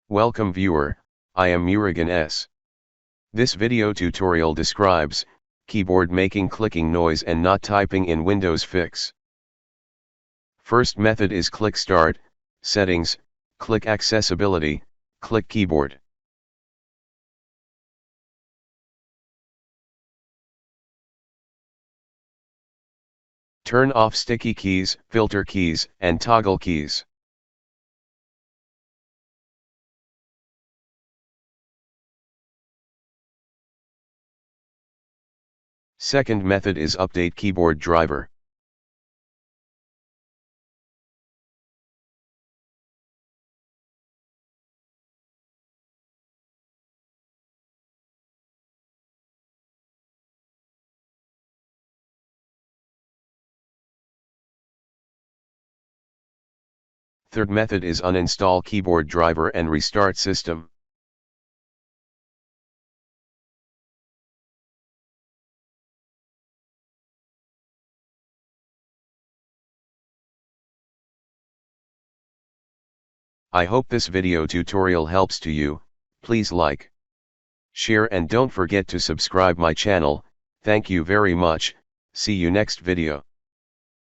Welcome viewer, I am Murugan S. This video tutorial describes keyboard making clicking noise and not typing in Windows fix. First method is click Start, Settings, click Accessibility, click Keyboard. Turn off sticky keys, filter keys, and toggle keys. Second method is update keyboard driver. Third method is uninstall keyboard driver and restart system. I hope this video tutorial helps to you. Please like, share and don't forget to subscribe my channel. Thank you very much. See you next video.